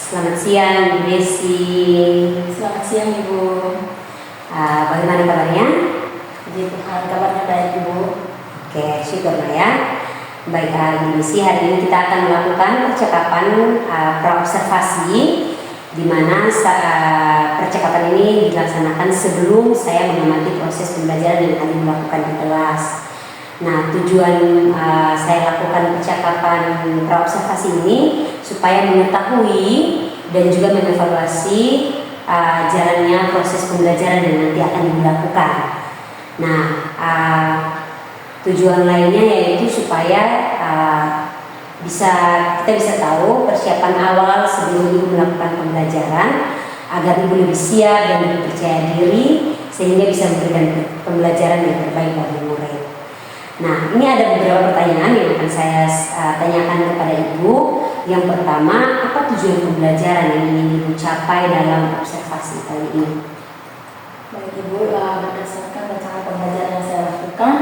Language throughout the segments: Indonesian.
Selamat siang, Ibu Desi. Selamat siang, Ibu. Bagaimana kabarnya? Puji Tuhan, kabarnya baik, Ibu. Oke, syukurlah ya. Baik, Ibu Desi, hari ini kita akan melakukan percakapan praobservasi, di mana percakapan ini dilaksanakan sebelum saya mengamati proses pembelajaran yang akan dilakukan di kelas. Nah, tujuan saya lakukan percakapan praobservasi ini supaya mengetahui dan juga mengevaluasi jalannya proses pembelajaran yang nanti akan dilakukan. Nah, tujuan lainnya yaitu supaya kita bisa tahu persiapan awal sebelum Ibu melakukan pembelajaran agar Ibu lebih siap dan lebih percaya diri sehingga bisa memberikan pembelajaran yang terbaik bagi murid. Nah, ini ada beberapa pertanyaan yang akan saya tanyakan kepada Ibu. Yang pertama, apa tujuan pembelajaran yang ingin Ibu capai dalam observasi kali ini? Baik, Ibu, berdasarkan rencana pembelajaran yang saya lakukan,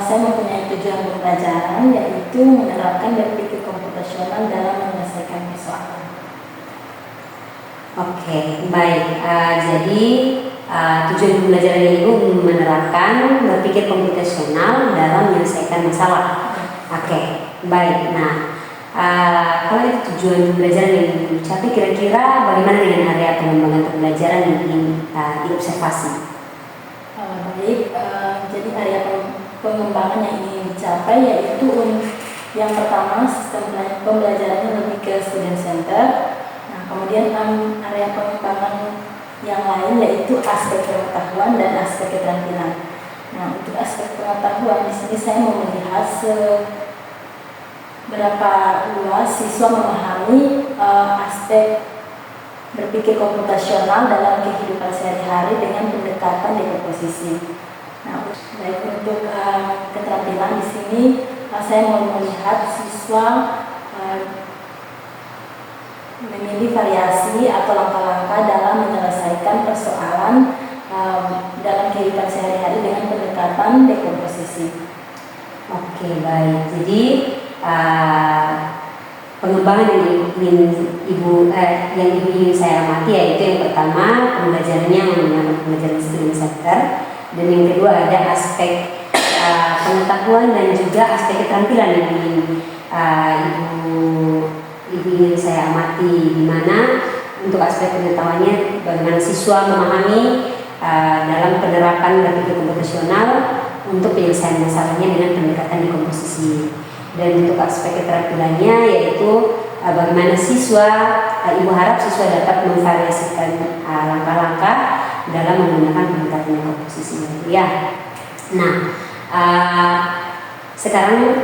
saya mempunyai tujuan pembelajaran yaitu menerapkan berpikir komputasional dalam menyelesaikan persoalan. Oke, baik. Jadi tujuan pembelajaran Ibu menerapkan berpikir komputasional dalam menyelesaikan masalah. Oke, baik. Nah, kalau itu tujuan pembelajaran yang dicapai, kira-kira bagaimana dengan area pengembangan pembelajaran yang ingin diobservasi? Baik, jadi area pengembangan yang ingin dicapai yaitu yang pertama, sistem pembelajarannya lebih ke student center. Nah, kemudian area pengembangan yang lain yaitu aspek pengetahuan dan aspek keterampilan. Nah, untuk aspek pengetahuan di sini saya mau melihat berapa luas siswa memahami aspek berpikir komputasional dalam kehidupan sehari-hari dengan pendekatan dekomposisi. Nah, baik untuk keterampilan di sini saya mau melihat siswa memilih variasi atau langkah-langkah dalam menyelesaikan persoalan dalam kehidupan sehari-hari dengan pendekatan dekomposisi. Oke, baik. Jadi pengembangan yang Ibu ingin saya amati yaitu yang pertama pembelajarannya menggunakan pembelajaran student center, dan yang kedua ada aspek pengetahuan dan juga aspek keterampilan yang Ibu ingin saya amati, di mana untuk aspek pengetahuannya bagaimana siswa memahami dalam penerapan berpikir komputasional untuk penyelesaian masalahnya dengan pendekatan dekomposisi. Dan untuk aspek keterampilannya yaitu bagaimana Ibu harap siswa dapat memvariasikan langkah-langkah dalam menggunakan pendekatan dekomposisi ya. Nah, sekarang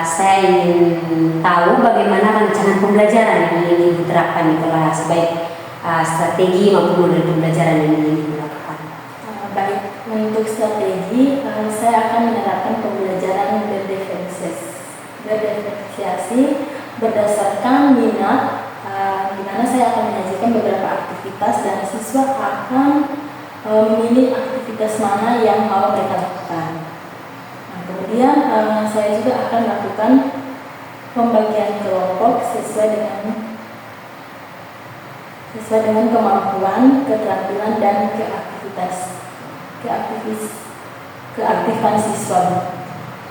saya ingin tahu bagaimana rencana pembelajaran yang ingin Ibu terapkan di kelas, baik strategi maupun model pembelajaran yang ingin Ibu lakukan. Baik, untuk strategi saya akan menerapkan pembelajaran berdiferensiasi berdasarkan minat, di mana saya akan menyajikan beberapa aktivitas dan siswa akan memilih aktivitas mana yang mau mereka lakukan. Kemudian saya juga akan melakukan pembagian kelompok sesuai dengan kemampuan, keterampilan dan keaktifan siswa.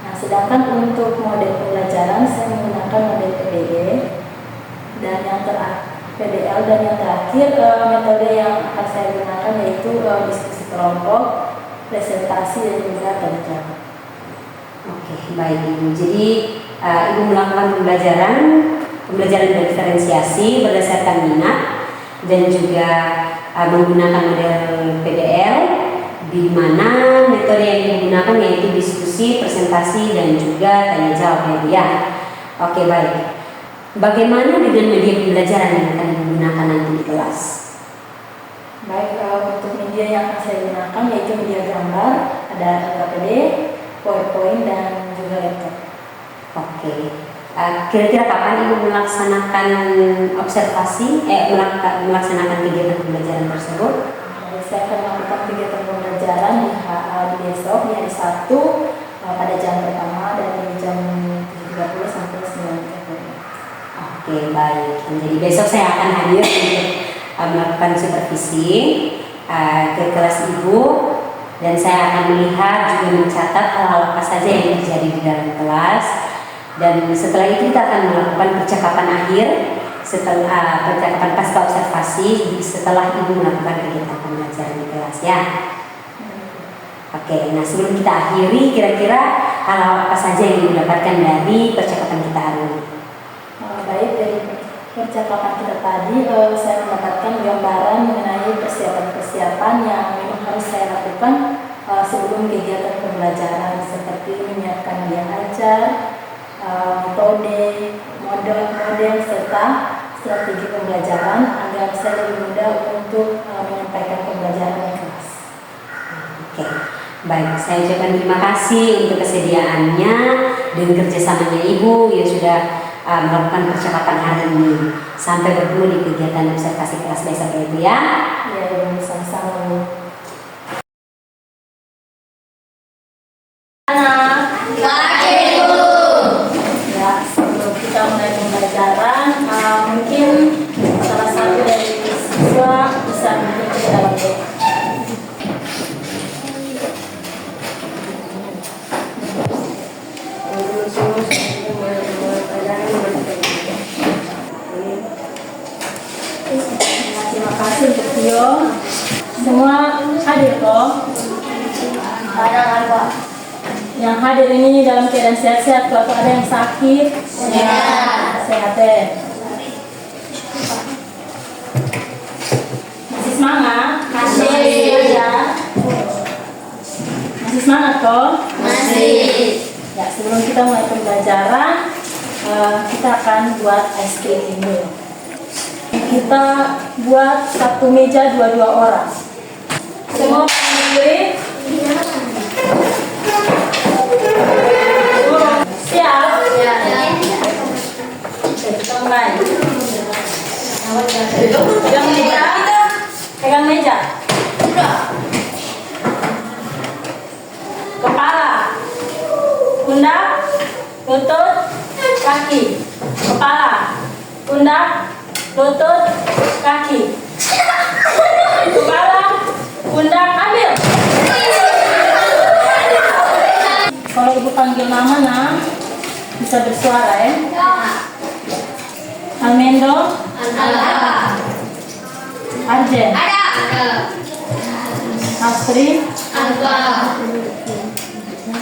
Nah, sedangkan untuk model pembelajaran saya menggunakan model PDL dan yang terakhir metode yang akan saya gunakan yaitu diskusi kelompok, presentasi dan juga kerja. Oke, baik Ibu. Jadi Ibu melakukan pembelajaran berdiferensiasi berdasarkan minat dan juga menggunakan model PDL, di mana metode yang digunakan yaitu diskusi, presentasi dan juga tanya jawab ya. Oke, baik. Bagaimana dengan media pembelajaran yang akan digunakan nanti di kelas? Baik, untuk media yang akan saya gunakan yaitu media gambar, ada LKPD, PowerPoint dan juga laptop. Oke. Kira-kira kapan Ibu melaksanakan melaksanakan kegiatan pembelajaran tersebut? Saya akan melakukan kegiatan pembelajaran di besok, di hari Sabtu, pada jam pertama dari jam 7.30 sampai 9.30. Oke, Oke, baik. Jadi besok saya akan hadir untuk melakukan supervisi ke kelas Ibu, dan saya akan melihat juga mencatat hal-hal apa saja yang terjadi di dalam kelas. Dan setelah itu kita akan melakukan percakapan akhir setelah percakapan pasca observasi setelah Ibu melakukan kegiatan pembelajaran di kelas ya. Oke, nah sebelum kita akhiri, kira-kira hal-hal apa saja yang Ibu dapatkan dari percakapan kita hari ini? Baik, dari percakapan kita tadi saya mendapatkan gambaran mengenai persiapan-persiapan yang memang harus saya lakukan sebelum kegiatan pembelajaran, seperti menyiapkan media ajar, metode, model-model serta strategi pembelajaran agar saya lebih mudah untuk menyampaikan pembelajaran di kelas. Oke, baik. Saya ucapkan terima kasih untuk kesediaannya dan kerjasamanya Ibu yang sudah melakukan percakapan hari ini. Sampai bertemu di kegiatan observasi kelas besok ya Ibu ya. Ya, Ibu, sama-sama. Ya, sebelum kita mulai pembelajaran, mungkin salah satu dari siswa bisa mengikuti dalam doa. Terima kasih untuk Tio. Semua hadir kok? Ada. Yang hadir ini dalam keadaan sehat-sehat, kalau ada yang sakit, sehat deh. Masih semangat? Masih. Ya. Masih semangat kok? Masih. Ya, sebelum kita mulai pembelajaran, kita akan buat ice cream ini. Kita buat satu meja 22 orang. Semua berdiri. Siap? Ya. Oke, kita mulai. Pegang meja. Pegang meja. Kepala, pundak, lutut, kaki. Kepala, pundak, lutut, kaki. Kepala, pundak, ambil. Kalau Ibu panggil nama, bisa bersuara ya. Almendo, Arjen, Astrid,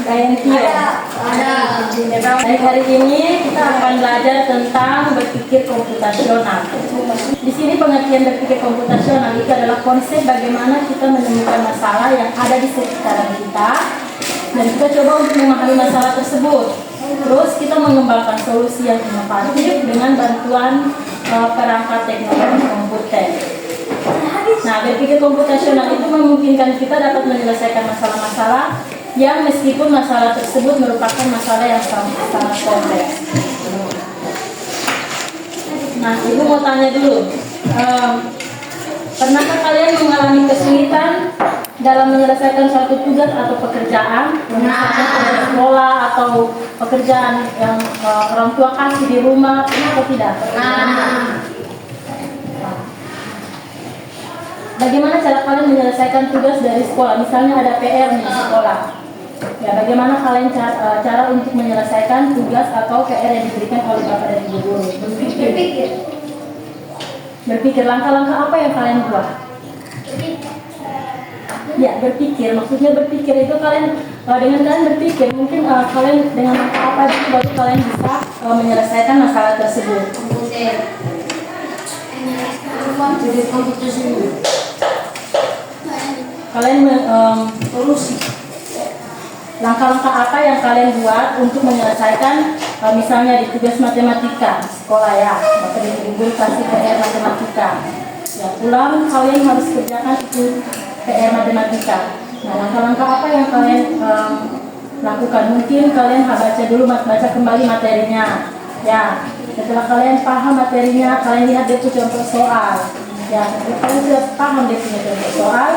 Tio. Baik, hari ini kita akan belajar tentang berpikir komputasional. Di sini pengertian berpikir komputasional itu adalah konsep bagaimana kita menemukan masalah yang ada di sekitaran kita dan kita coba untuk memahami masalah tersebut. Terus kita mengembangkan solusi yang inovatif dengan bantuan perangkat teknologi komputer. Nah, berpikir komputasional itu memungkinkan kita dapat menyelesaikan masalah-masalah yang meskipun masalah tersebut merupakan masalah yang sangat kompleks. Nah, Ibu mau tanya dulu, pernahkah kalian mengalami kesulitan dalam menyelesaikan suatu tugas atau pekerjaan, misalnya di sekolah atau pekerjaan yang orang tua kasih di rumah, pernah atau tidak? Bagaimana cara kalian menyelesaikan tugas dari sekolah? Misalnya ada PR di sekolah. Ya, bagaimana kalian cara untuk menyelesaikan tugas atau PR yang diberikan oleh Bapak dan Ibu guru? Berpikir langkah-langkah apa yang kalian buat? Ya, berpikir. Maksudnya berpikir itu kalian dengan kalian berpikir mungkin kalian dengan langkah apa itu baru kalian bisa menyelesaikan masalah tersebut. Kalian langkah-langkah apa yang kalian buat untuk menyelesaikan misalnya di tugas matematika sekolah ya, Bapak dan Ibu kasih PR matematika. Ya, pulang kalian harus kerjakan itu PR matematika. Nah, langkah-langkah apa yang kalian lakukan? Mungkin kalian baca dulu, baca kembali materinya. Ya, setelah kalian paham materinya, kalian lihat dia contoh soal. Ya, setelah kalian sudah paham dia punya contoh soal,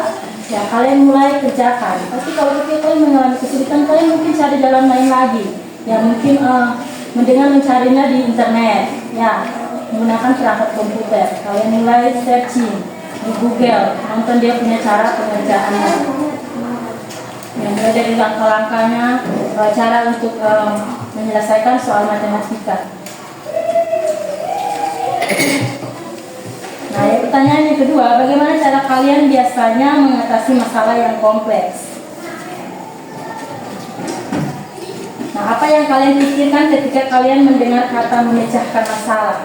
ya kalian mulai kerjakan. Tapi kalau kalian mengalami kesulitan, kalian mungkin cari jalan lain lagi. Ya, mungkin dengan mencarinya di internet. Ya, menggunakan perangkat komputer. Kalian mulai searching di Google, nonton dia punya cara pengerjaannya. Yang mulai dari langkah-langkahnya, cara untuk menyelesaikan soal matematika. Nah, pertanyaan yang kedua, bagaimana cara kalian biasanya mengatasi masalah yang kompleks? Nah, apa yang kalian pikirkan ketika kalian mendengar kata memecahkan masalah?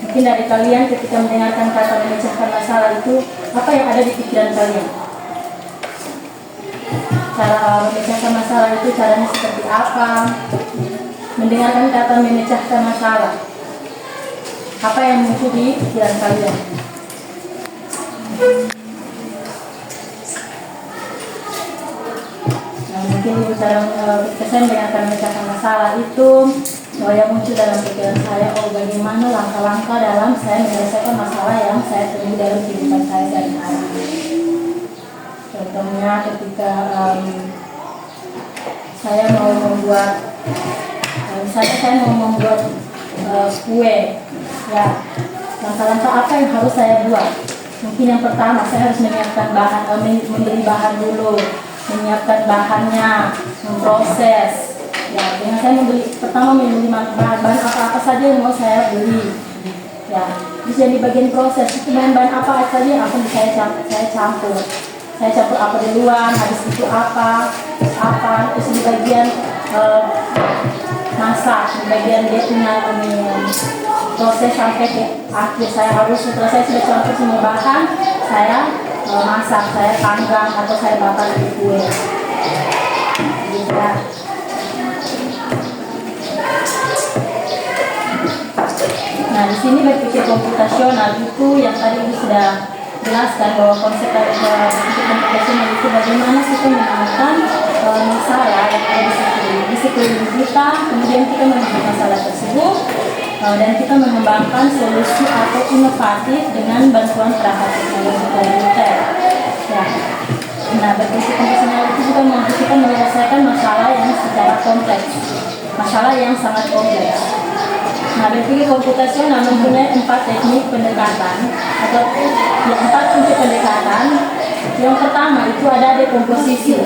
Mungkin dari kalian ketika mendengarkan kata memecahkan masalah itu, apa yang ada di pikiran kalian? Cara memecahkan masalah itu caranya seperti apa? Mendengarkan kata memecahkan masalah, apa yang muncul di pikiran kalian? Nah, mungkin ibu cara kesan mendengarkan memecahkan masalah itu yang muncul dalam pikiran saya, bagaimana langkah-langkah dalam saya menyelesaikan masalah yang saya temui dalam kehidupan saya sehari-hari. Contohnya ketika saya mau membuat, misalnya saya mau membuat kue, ya, langkah-langkah apa yang harus saya buat? Mungkin yang pertama saya harus menyiapkan bahan, membeli bahan dulu, menyiapkan bahannya, memproses. Ya, dengan saya pertama membeli bahan-bahan apa-apa saja yang mau saya beli. Ya, terus yang di bagian proses itu bahan-bahan apa saja yang akan saya campur. Saya campur apa duluan, habis itu apa, terus di bagian masak, di bagian dia punya proses sampai ke akhir. Saya harus setelah saya sudah campur semua bahan, saya masak, saya panggang atau saya bakar di kue. Gitu ya. Nah, di sini berpikir komputasional itu yang tadi Ibu sudah jelaskan bahwa konsep berpikir komputasional itu bagaimana kita menemukan masalah yang ada di sekeliling kita, kemudian kita menemukan masalah tersebut dan kita mengembangkan solusi atau inovatif dengan bantuan perangkat teknologi komputer. Ya. Nah, berpikir komputasional itu juga membantu kita menyelesaikan masalah yang secara kompleks, masalah yang sangat kompleks. Nah, berpikir komputasional mempunyai 4 teknik pendekatan atau 4 kunci pendekatan. Yang pertama itu ada dekomposisi,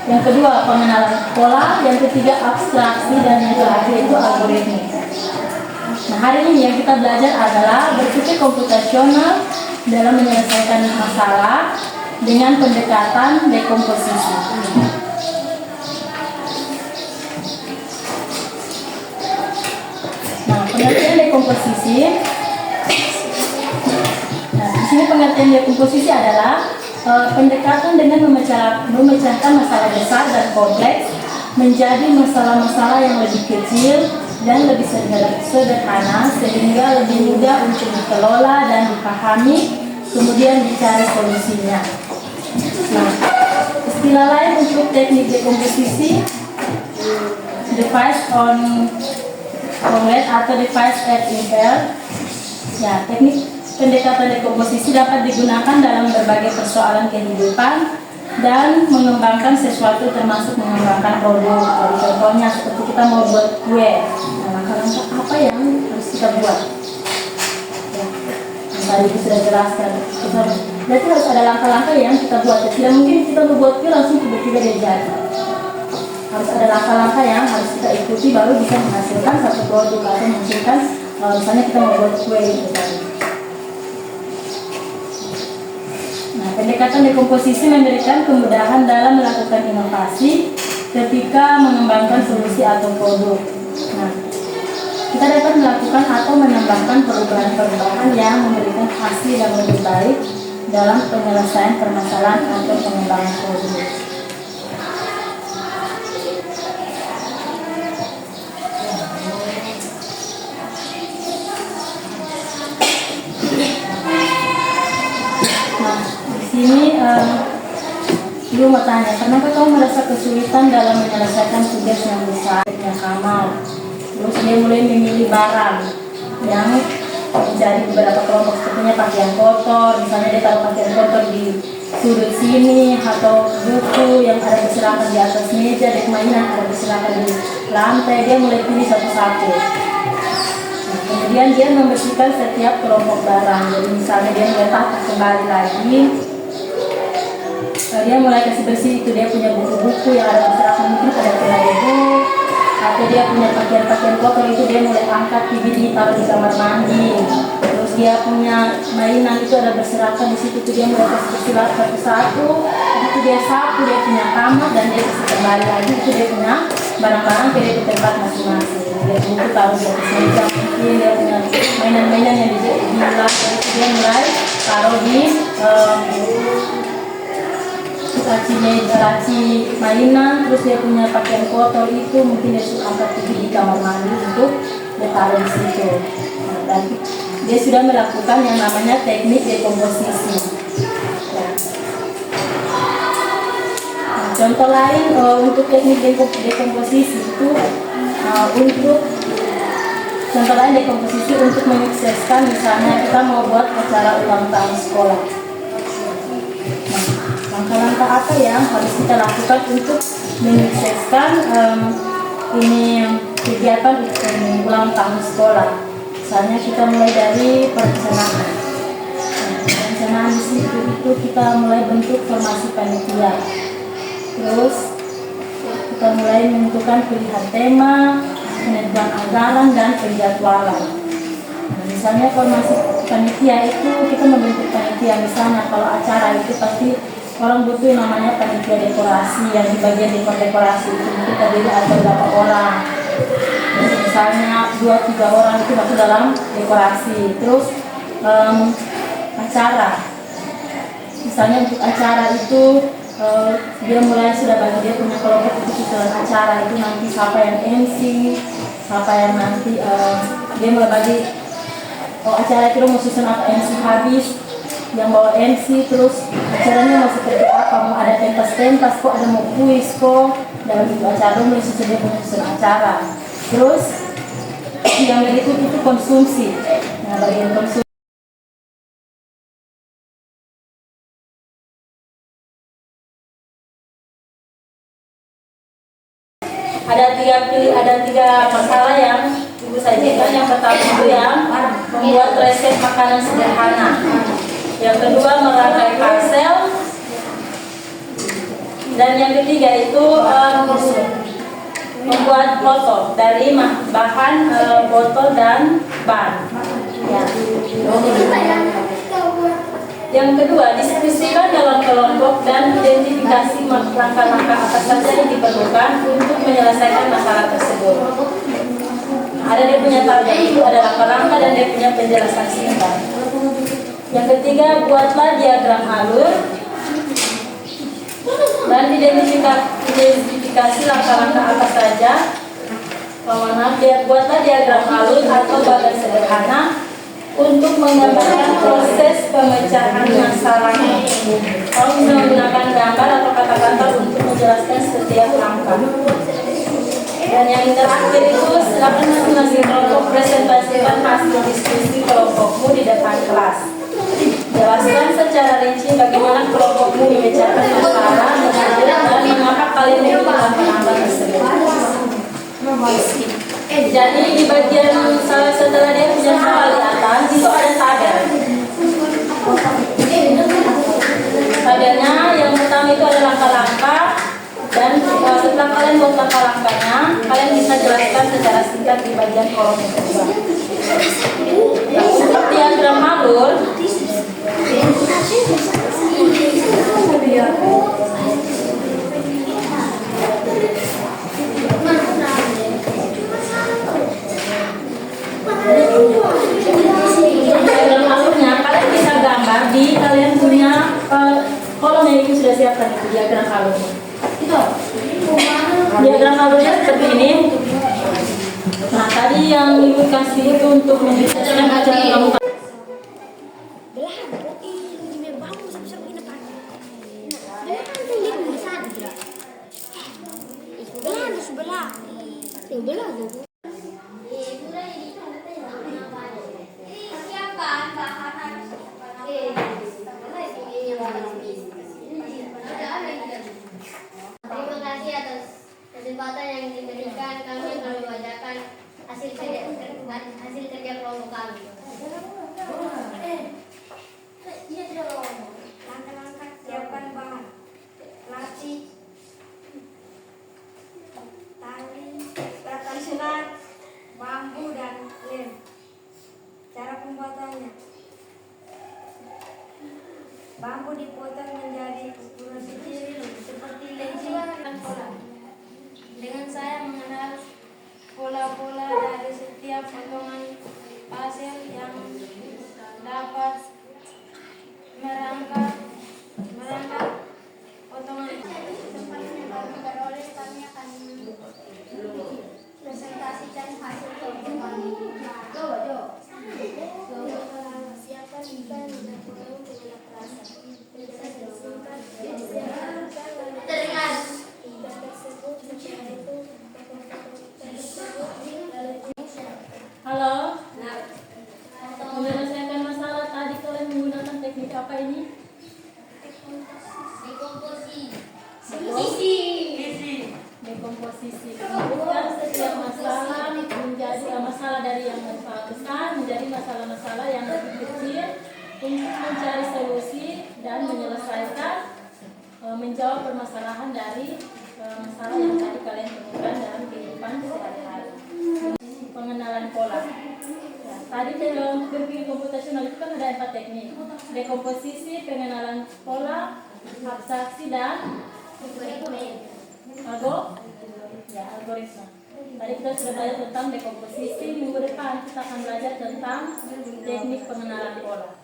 yang kedua pengenalan pola, yang ketiga abstraksi, dan yang terakhir itu algoritmik. Nah, hari ini yang kita belajar adalah berpikir komputasional dalam menyelesaikan masalah dengan pendekatan dekomposisi. Pengertian dekomposisi. Nah, di sini pengertian dekomposisi adalah pendekatan dengan memecahkan masalah besar dan kompleks menjadi masalah-masalah yang lebih kecil dan lebih sederhana sehingga lebih mudah untuk dikelola dan dipahami, kemudian dicari solusinya. Nah, istilah lain untuk teknik dekomposisi device on Congress atau device at impel. Ya, teknik pendekatan dekomposisi dapat digunakan dalam berbagai persoalan kehidupan dan mengembangkan sesuatu termasuk mengembangkan produk. Jadi contohnya seperti kita mau buat kue. Nah, langkah-langkah apa yang harus kita buat? Ya, yang tadi itu sudah jelaskan. Berarti harus ada langkah-langkah yang kita buat. Tidak mungkin kita membuat kue langsung tiba-tiba dia jadi. Harus ada langkah-langkah yang harus kita ikuti baru bisa menghasilkan satu produk atau menghasilkan misalnya kita membuat kue gitu kan. Nah, pendekatan dekomposisi memberikan kemudahan dalam melakukan inovasi ketika mengembangkan solusi atau produk. Nah, kita dapat melakukan atau menambahkan perubahan-perubahan yang memberikan hasil yang lebih baik dalam penyelesaian permasalahan atau pengembangan produk. Ini Ibu mau tanya, pernahkah kamu merasa kesulitan dalam menyelesaikan tugas yang besar, yang kamal? Terus dia mulai memilih barang yang menjadi beberapa kelompok, sepertinya pakaian kotor, misalnya dia taruh pakaian kotor di sudut sini, atau buku yang ada berserakan di atas meja, dek mainan ada berserakan di lantai, dia mulai pilih satu-satu. Nah, kemudian Kemudian dia membersihkan setiap kelompok barang. Jadi misalnya dia meletakkan kembali lagi, dia mulai kasih bersih itu dia punya buku-buku yang ada berserakan, mungkin ada buku, atau dia punya pakaian-pakaian kotor itu dia mulai angkat bibit taruh di kamar mandi. Terus dia punya mainan itu ada berserakan di situ, itu dia mulai kasih bersih satu-satu. Itu dia sapu dia punya kamar dan dia kasih kembali lagi, itu dia punya barang-barang ke tempat masing-masing. Dia buku taruh di atas meja, mungkin dia punya mainan-mainan yang dibilas, dia mulai taruh di laci mainan. Terus dia punya pakaian kotor itu mungkin dia sudah angkat di kamar mandi untuk dia taruh di situ. Dan dia sudah melakukan yang namanya teknik dekomposisi. Contoh lain untuk teknik dekomposisi itu contoh lain dekomposisi untuk menyukseskan, misalnya kita mau buat acara ulang tahun sekolah. Langkah-langkah apa yang harus kita lakukan untuk menyukseskan ini kegiatan ulang tahun sekolah? Misalnya kita mulai dari perencanaan. Perencanaan di situ itu kita mulai bentuk formasi panitia. Terus kita mulai menentukan pilihan tema, penentuan anggaran dan penjadwalan. Misalnya formasi panitia itu kita membentuk panitia. Misalnya kalau acara itu pasti orang butuh namanya panitia dekorasi, yang di bagian dekorasi itu mungkin terdiri ada berapa orang. Misalnya 2-3 orang itu masuk dalam dekorasi. Terus acara, misalnya untuk acara itu dia mulai sudah bagi dia punya kelompok untuk susunan acara itu, nanti siapa yang MC, siapa yang nanti dia mulai bagi acara itu mau susun apa, MC habis yang bawa MC, terus acaranya mau seperti apa, mau ada pentas kok, ada mau kuis kok, dalam itu acara mulai susun dia punya susun acara. Terus yang berikut itu konsumsi. Nah, bagian konsumsi ada tiga masalah yang ibu sajikan. Yang pertama itu yang membuat resep makanan sederhana. Yang kedua merangkai parsel. Dan yang ketiga itu membuat foto dari bahan botol dan ban. Ya. Yang kedua, diskusikan dalam kelompok dan identifikasi langkah-langkah apa saja yang diperlukan untuk menyelesaikan masalah tersebut. Ada dia punya target itu, ada langkah-langkah dan dia punya penjelasan singkat. Yang ketiga, buatlah diagram alur dan identifikasi langkah-langkah apa saja. Buatlah diagram alur atau bagan sederhana untuk menggambarkan proses pemecahan masalah. Kalau menggunakan gambar atau kata-kata untuk menjelaskan setiap langkah. Dan yang terakhir itu, silakan masing-masing kelompok presentasikan hasil diskusi kelompokmu di depan kelas. Jelaskan secara rinci bagaimana kelompokmu memecahkan masalah dan mengapa kalian memilih penambah tersebut. Jadi di bagian setelah dia punya soal di atas itu ada tabel. Tabelnya yang pertama itu ada langkah-langkah, dan setelah kalian buat langkah-langkahnya, kalian bisa jelaskan secara singkat di bagian kolom yang kedua. Untuk diagram alur, diagram alurnya kalian bisa gambar di kalian punya kolom yang ibu sudah siapkan itu diagram alurnya. Diagram alurnya seperti ini. Nah, tadi yang ibu kasih itu untuk menyukseskan acara ulang tahun. Terima kasih atas kesempatan yang diberikan. Kami akan membacakan hasil kerja kelompok Langkah-langkah siapkan bahan. Laci, tali, peralatan sunat, bambu dan lem. Cara pembuatannya: bambu dipotong menjadi ukuran kecil seperti lencing dan pola. Dengan saya mengenal pola-pola dari setiap potongan pasir yang dapat merangkak potongan. Kami akan presentasikan hasil potongan. Siapkan ikan dan potong dengan rasa. Ikan tersebut Halo. Menyelesaikan masalah tadi kalian menggunakan teknik apa ini? Dekomposisi. Menyebutkan setiap masalah menjadi masalah dari yang besar menjadi masalah-masalah yang lebih kecil untuk mencari solusi dan menyelesaikan menjawab permasalahan dari masalah yang tadi kalian temukan dalam kehidupan sehari-hari. Pengenalan pola. Ya, tadi dalam berpikir komputasional itu kan ada 4 teknik: dekomposisi, pengenalan pola, abstraksi, dan algoritma. Tadi kita sudah belajar tentang dekomposisi. Minggu depan kita akan belajar tentang teknik pengenalan pola.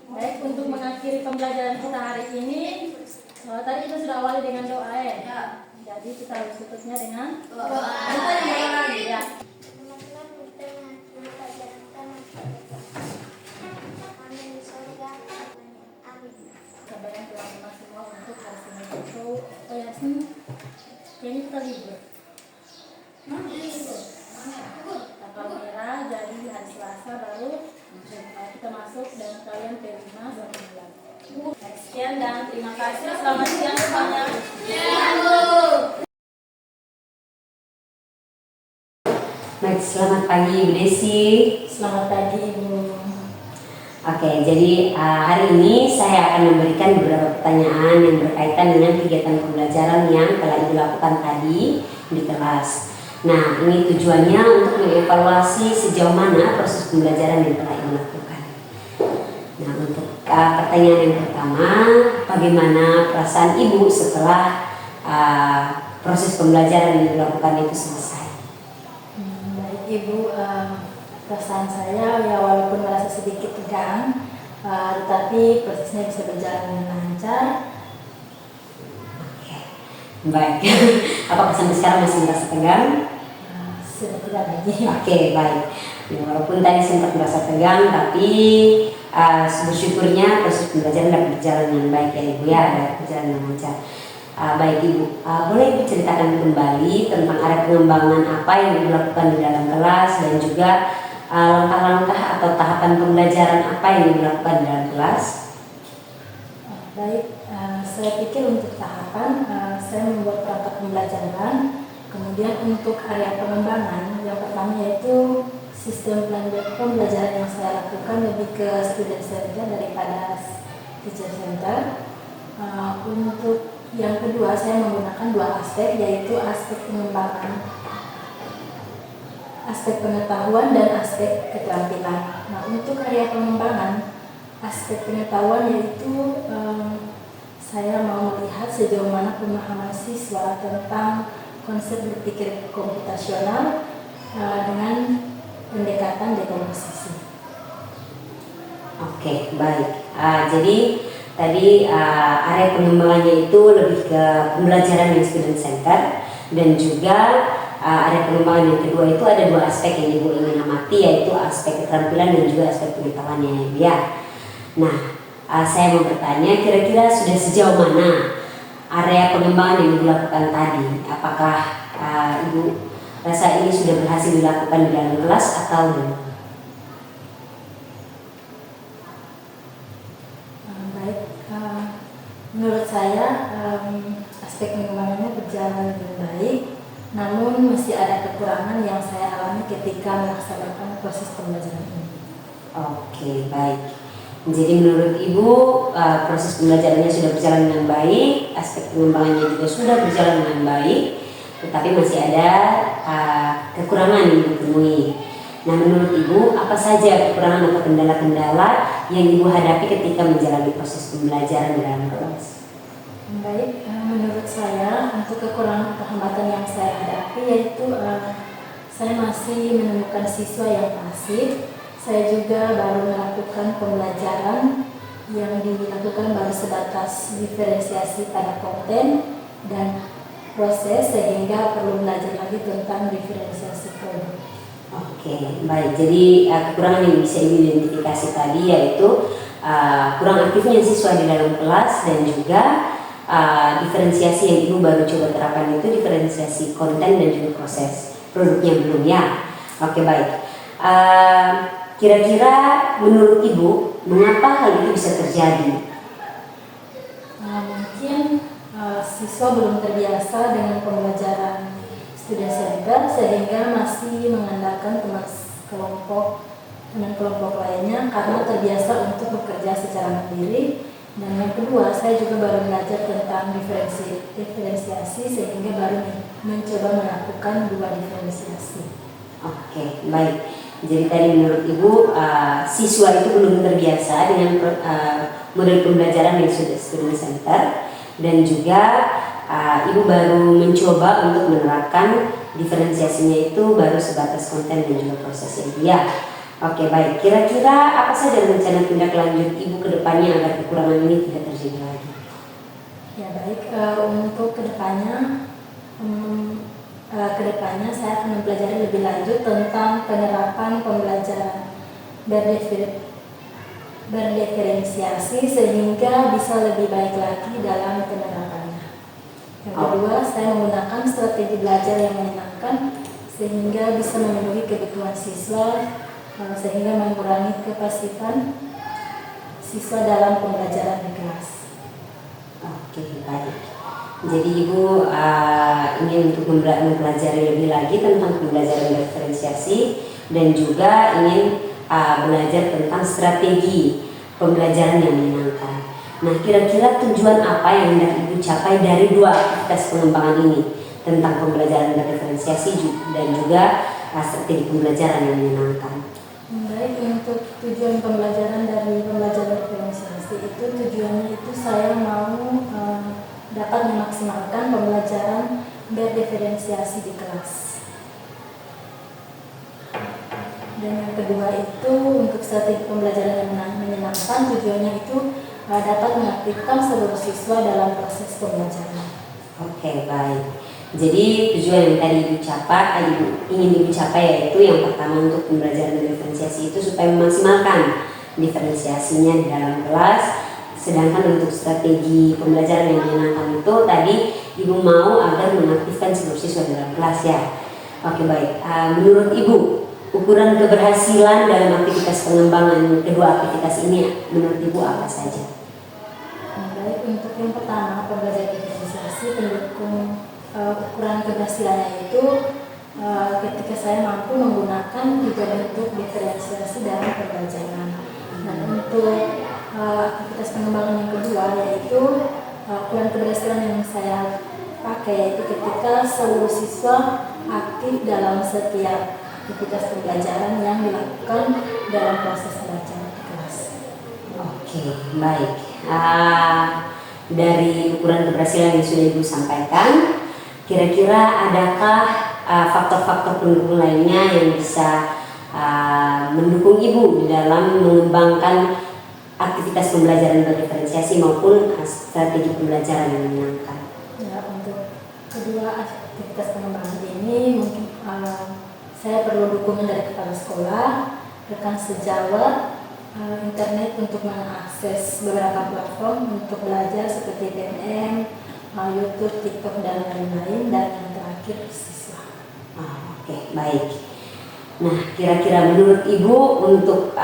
Baik, untuk mengakhiri pembelajaran kita hari ini, tadi kita sudah awali dengan doa ya. Jadi kita harus tutupnya dengan doa. Ya. Sabarnya teman-teman semua untuk hari Senin itu. Oh ya, ini kita libur. Tanggal merah, jadi hari Selasa baru kita masuk dan kalian P5 sampai 9. Sekian dan terima kasih. Selamat siang semuanya. Baik, selamat pagi Bu Desi. Selamat pagi Ibu. Oke, jadi hari ini saya akan memberikan beberapa pertanyaan yang berkaitan dengan kegiatan pembelajaran yang telah Ibu lakukan tadi di kelas. Nah, ini tujuannya untuk mengevaluasi sejauh mana proses pembelajaran yang telah Ibu lakukan. Nah, untuk pertanyaan yang pertama, bagaimana perasaan Ibu setelah proses pembelajaran yang dilakukan itu selesai? Baik Ibu, perasaan saya ya walaupun merasa sedikit tegang, tetapi prosesnya bisa berjalan dengan lancar. Oke, baik. Apakah sampai sekarang masih merasa tegang? Sudah tidak lagi. Oke, baik. Ya, walaupun tadi sempat merasa tegang, tapi bersyukurnya proses pembelajaran dapat berjalan dengan baik ya Ibu ya, ada berjalan dengan lancar. Baik Ibu, boleh Ibu ceritakan kembali tentang area pengembangan apa yang dilakukan di dalam kelas dan juga langkah-langkah atau tahapan pembelajaran apa yang dilakukan di dalam kelas? Baik, saya pikir untuk tahapan saya membuat perangkat pembelajaran. Kemudian untuk area pengembangan, yang pertama yaitu sistem pembelajaran yang saya lakukan lebih ke student center daripada teacher center. Untuk yang kedua, saya menggunakan 2 aspek, yaitu aspek pengembangan, aspek pengetahuan dan aspek keterampilan. Nah, untuk area pengembangan, aspek pengetahuan yaitu saya mau melihat sejauh mana pemahaman siswa tentang konsep berpikir komputasional dengan pendekatan dekomposisi. Oke, baik. Jadi tadi area pengembangannya itu lebih ke pembelajaran yang student center, dan juga area pengembangan yang kedua itu ada 2 aspek yang Ibu ingin amati, yaitu aspek keterampilan dan juga aspek pengetahuannya ya. Nah, saya mau bertanya, kira-kira sudah sejauh mana area pengembangan yang dilakukan tadi? Apakah Ibu rasa ini sudah berhasil dilakukan di dalam kelas atau belum? Baik, menurut saya aspek pengembangannya berjalan dengan baik, namun masih ada kekurangan yang saya alami ketika melaksanakan proses pembelajaran ini. Oke, baik. Jadi menurut Ibu proses pembelajarannya sudah berjalan dengan baik, aspek pengembangannya juga sudah berjalan dengan baik, tetapi masih ada kekurangan yang ditemui. Nah, menurut Ibu apa saja kekurangan atau kendala-kendala yang Ibu hadapi ketika menjalani proses pembelajaran di dalam kelas? Baik, menurut saya untuk kekurangan atau hambatan yang saya hadapi yaitu saya masih menemukan siswa yang pasif. Saya juga baru melakukan pembelajaran yang dilakukan baru sebatas diferensiasi pada konten dan proses, sehingga perlu belajar lagi tentang diferensiasi produk. Oke, baik. Jadi kekurangan yang bisa Ibu identifikasi tadi yaitu kurang aktifnya siswa di dalam kelas dan juga diferensiasi yang Ibu baru coba terapkan itu diferensiasi konten dan juga proses produknya belum ya. Oke, baik. Kira-kira menurut Ibu mengapa hal itu bisa terjadi? Mungkin siswa belum terbiasa dengan pembelajaran student center sehingga masih mengandalkan teman kelompok lainnya karena terbiasa untuk bekerja secara mandiri. Dan yang kedua, saya juga baru belajar tentang diferensiasi sehingga baru mencoba melakukan dua diferensiasi. Oke, baik. Jadi tadi menurut Ibu siswa itu belum terbiasa dengan model pembelajaran yang sudah student center dan juga Ibu baru mencoba untuk menerapkan diferensiasinya itu baru sebatas konten dan juga prosesnya dia. Oke, baik. Kira-kira apa saja rencana tindak lanjut Ibu ke depannya agar kekurangan ini tidak terjadi lagi? Ya baik, untuk kedepannya saya akan mempelajari lebih lanjut tentang penerapan pembelajaran berdiferensiasi sehingga bisa lebih baik lagi dalam penerapannya. Yang kedua, saya menggunakan strategi belajar yang menyenangkan sehingga bisa memenuhi kebutuhan siswa sehingga mengurangi kepasifan siswa dalam pembelajaran di kelas. Oke, baik. Jadi Ibu ingin untuk mempelajari lebih lagi tentang pembelajaran diferensiasi dan juga ingin belajar tentang strategi pembelajaran yang menyenangkan. Nah, kira-kira tujuan apa yang hendak Ibu capai dari dua aktivitas pengembangan ini tentang pembelajaran diferensiasi dan juga strategi pembelajaran yang menyenangkan? Baik, untuk tujuan pembelajaran dari pembelajaran diferensiasi itu tujuannya itu saya mau dapat memaksimalkan pembelajaran berdiferensiasi di kelas. Dan yang kedua itu untuk strategi pembelajaran yang menyenangkan, tujuannya itu dapat mengaktifkan seluruh siswa dalam proses pembelajaran. Oke, baik. Jadi tujuan yang tadi ingin Ibu capai yaitu yang pertama untuk pembelajaran diferensiasi itu supaya memaksimalkan diferensiasinya di dalam kelas. Sedangkan untuk strategi pembelajaran yang menyenangkan itu tadi Ibu mau agar mengaktifkan seluruh siswa dalam kelas ya. Oke, baik. Menurut Ibu ukuran keberhasilan dalam aktivitas pengembangan kedua aktivitas ini menurut Ibu apa saja? Baik, untuk yang pertama pembelajaran diferensiasi pendukung ukuran keberhasilannya itu ketika saya mampu menggunakan tiga bentuk diferensiasi dalam pembelajaran. Dan untuk aktivitas pengembangan yang kedua yaitu ukuran keberhasilan yang saya pakai yaitu ketika seluruh siswa aktif dalam setiap aktivitas pembelajaran yang dilakukan dalam proses belajar di kelas. Oke, baik. Dari ukuran keberhasilan yang sudah Ibu sampaikan, kira-kira adakah faktor-faktor pendukung lainnya yang bisa mendukung Ibu di dalam mengembangkan aktivitas pembelajaran berdiferensiasi maupun strategi pembelajaran yang menyenangkan? Ya, untuk kedua aktivitas pengembangan ini mungkin saya perlu dukungan dari kepala sekolah, rekan sejawat, internet untuk mengakses beberapa platform untuk belajar seperti BNN, YouTube, TikTok, dan lain-lain, dan yang terakhir siswa. Oke, baik. Nah, kira-kira menurut Ibu untuk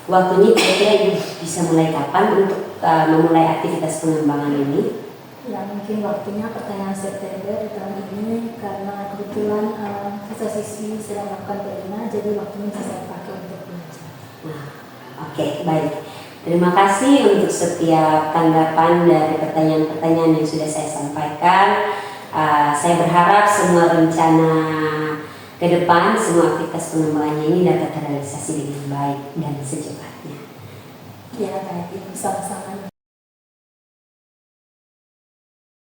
waktunya kira-kira Ibu bisa mulai kapan untuk memulai aktivitas pengembangan ini? Ya, mungkin waktunya pertengahan September di tahun ini karena kebetulan siswa-siswi sedang melakukan PDMA, jadi waktunya bisa saya pakai untuk belajar. Oke, baik. Terima kasih untuk setiap tanggapan dari pertanyaan-pertanyaan yang sudah saya sampaikan. Saya berharap semua rencana ke depan, semua aktivitas pengembangannya ini dapat terrealisasi dengan baik dan secepatnya. Ya, baik. Sama-sama.